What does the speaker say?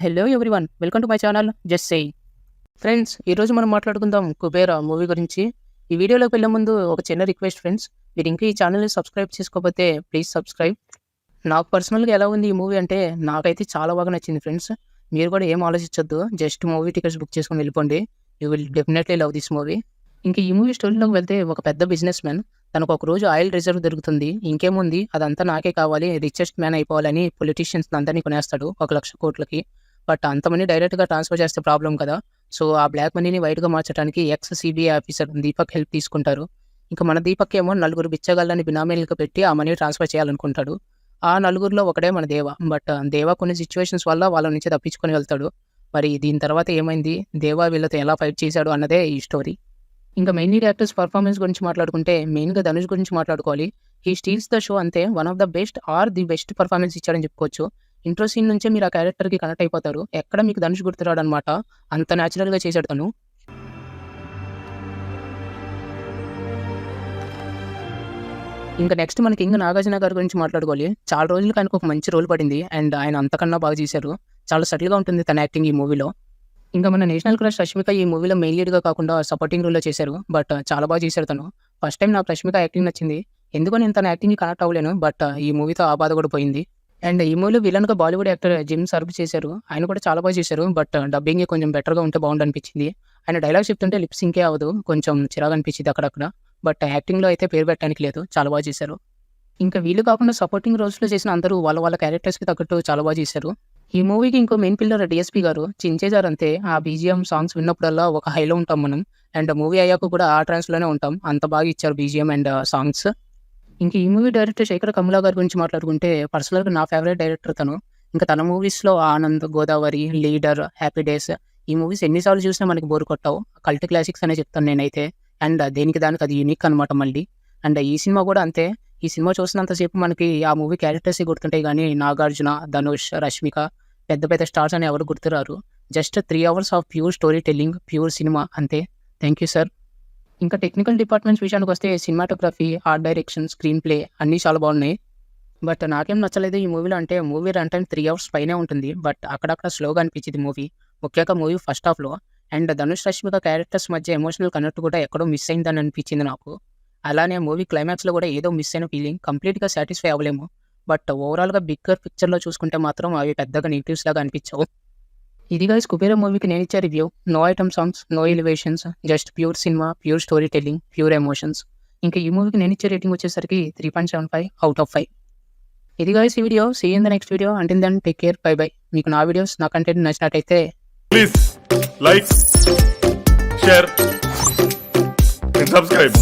Hello everyone, welcome to my channel just saying. Friends, ఈరోజు మనం మాట్లాడుకుందాం కుబేరా మూవీ గురించి. ఈ వీడియోలోకి వెళ్ళే ముందు ఒక చిన్న రిక్వెస్ట్ ఫ్రెండ్స్, మీరు ఇంకా ఈ ఛానల్ని సబ్స్క్రైబ్ చేసుకోకపోతే ప్లీజ్ సబ్స్క్రైబ్. నాకు పర్సనల్గా ఎలా ఉంది ఈ మూవీ అంటే నాకైతే చాలా బాగా నచ్చింది ఫ్రెండ్స్. మీరు కూడా ఏం ఆలోచించొద్దు, జస్ట్ మూవీ టికెట్స్ బుక్ చేసుకొని వెళ్ళిపోండి. You will definitely love this movie. ఇంకా ఈ మూవీ స్టోరీలోకి వెళ్తే ఒక పెద్ద బిజినెస్ మ్యాన్, తనకు ఒక రోజు ఆయిల్ రిజర్వ్ దొరుకుతుంది. ఇంకేముంది, అదంతా నాకే కావాలి, రిచెస్ట్ మ్యాన్ అయిపోవాలని పొలిటీషియన్స్ అందరినీ కొనేస్తాడు 1,00,000 కోట్లకి. బట్ అంత మనీ డైరెక్ట్గా ట్రాన్స్ఫర్ చేస్తే ప్రాబ్లం కదా. సో ఆ బ్లాక్ మనీని వైట్గా మార్చడానికి X CBI officer Deepak help తీసుకుంటారు. ఇంకా మన దీపక్ ఏమో 4 బిచ్చగాళ్ళని బినామీలకు పెట్టి ఆ మనీ ట్రాన్స్ఫర్ చేయాలనుకుంటాడు. ఆ 4గురిలో ఒకడే మన దేవ. బట్ దేవ కొన్ని సిచ్యువేషన్స్ వల్ల వాళ్ళ నుంచి తప్పించుకొని వెళ్తాడు. మరి దీని తర్వాత ఏమైంది, దేవ వీళ్ళతో ఎలా ఫైట్ చేశాడు అన్నదే ఈ స్టోరీ. ఇంకా మెయిన్ లీడ్ యాక్టర్స్ పర్ఫార్మెన్స్ గురించి మాట్లాడుకుంటే మెయిన్గా ధనుష్ గురించి మాట్లాడుకోవాలి. He steals the show. అంతే, one of the best or the best performance ఇచ్చాడని చెప్పుకోవచ్చు. ఇంట్రో సీన్ నుంచే మీరు ఆ క్యారెక్టర్కి కనెక్ట్ అయిపోతారు. ఎక్కడ మీకు ధనుష్ గుర్తురాడు అనమాట, అంత న్యాచురల్గా చేశాడు తను. ఇంకా నెక్స్ట్ మనకి ఇంకా నాగార్జున గారి గురించి మాట్లాడుకోవాలి. చాలా రోజులకి ఆయనకు ఒక మంచి రోల్ పడింది అండ్ ఆయన అంతకన్నా బాగా చేశారు. చాలా సటిల్గా ఉంటుంది తన యాక్టింగ్ ఈ మూవీలో. ఇంకా మన నేషనల్ క్రష్ రష్మిక ఈ మూవీలో మెయిన్ లీడ్గా కాకుండా సపోర్టింగ్ రోల్లో చేశారు. బట్ చాలా బాగా చేశారు తను. ఫస్ట్ టైం నాకు రష్మిక యాక్టింగ్ నచ్చింది. ఎందుకో నేను తన యాక్టింగ్కి కనెక్ట్ అవ్వలేను, బట్ ఈ మూవీతో ఆ బాధ కూడా పోయింది. అండ్ ఈ మూవీలో విలన్గా బాలీవుడ్ యాక్టర్ జిమ్ సర్వ్ చేశారు. ఆయన కూడా చాలా బాగా చేశారు. బట్ డబ్బింగ్ కొంచెం బెటర్గా ఉంటే బాగుండు అనిపించింది. ఆయన డైలాగ్ చెప్తుంటే లిప్ సింకే అవ్వదు, కొంచెం చిరాగా అనిపించింది అక్కడక్కడ. బట్ యాక్టింగ్లో అయితే పేరు పెట్టడానికి లేదు, చాలా బాగా చేశారు. ఇంకా వీళ్ళు కాకుండా సపోర్టింగ్ రోల్స్లో చేసిన అందరూ వాళ్ళ క్యారెక్టర్స్కి తగ్గట్టు చాలా బాగా చేశారు. ఈ మూవీకి ఇంకో మెయిన్ పిల్లర్ డిఎస్పీ గారు చించేశారు. అంతే, ఆ బీజిఎం సాంగ్స్ విన్నప్పుడల్లా ఒక హైలో ఉంటాం మనం. అండ్ మూవీ అయ్యాక కూడా ఆ ట్రాన్స్లోనే ఉంటాం, అంత బాగా ఇచ్చారు బీజిఎం అండ్ సాంగ్స్. ఇంకా ఈ మూవీ డైరెక్టర్ శేఖర్ కమలా గారి గురించి మాట్లాడుకుంటే పర్సనల్గా నా ఫేవరెట్ డైరెక్టర్ తను. ఇంకా తన మూవీస్లో Anand, Godavari, leader, happy days, ఈ మూవీస్ ఎన్నిసార్లు చూసినా మనకి బోర్ కొట్టావు. కల్ట్ క్లాసిక్స్ అనే చెప్తాను నేనైతే. అండ్ దేనికి దానికి అది యూనిక్ అనమాట మళ్ళీ. అండ్ ఈ సినిమా కూడా అంతే. ఈ సినిమా చూసినంతసేపు మనకి ఆ మూవీ క్యారెక్టర్స్ గుర్తుంటాయి, కానీ నాగార్జున, ధనుష్, రష్మిక పెద్ద పెద్ద స్టార్స్ అని ఎవరు గుర్తురారు. Just 3 hours of pure story telling, pure cinema అంతే. Thank you sir. ఇంకా టెక్నికల్ డిపార్ట్మెంట్స్ విషయానికి వస్తే cinematography, art direction, screenplay అన్నీ చాలా బాగున్నాయి. బట్ నాకేం నచ్చలేదు ఈ మూవీలో అంటే, మూవీ రన్ టైం 3 hours పైనే ఉంటుంది. బట్ అక్కడక్కడ స్లోగా అనిపించింది మూవీ, ముఖ్యంగా మూవీ ఫస్ట్ హాఫ్లో. అండ్ ధనుష్, రష్మిక క్యారెక్టర్స్ మధ్య ఎమోషనల్ కనెక్ట్ కూడా ఎక్కడో మిస్ అయిందని అనిపించింది నాకు. అలానే మూవీ క్లైమాక్స్లో కూడా ఏదో మిస్ అయిన ఫీలింగ్, కంప్లీట్గా సాటిస్ఫై అవ్వలేము. బట్ ఓవరాల్గా బిగ్గర్ పిక్చర్లో చూసుకుంటే మాత్రం అవి పెద్దగా నెగిటివ్స్ లాగా అనిపించవు. ఇది గైస్ కుబేరా మూవీకి నేను ఇచ్చే review. No item songs, no elevations, just pure cinema, pure story telling, pure emotions. ఇంకా ఈ మూవీకి నేను ఇచ్చే రేటింగ్ వచ్చేసరికి 3.75 out of 5. ఇది గైస్ ఈ video. See in the next video. Until then take care, bye bye. మీకు నా వీడియోస్, నా కంటెంట్ నచ్చినట్టయితే please like, share and subscribe.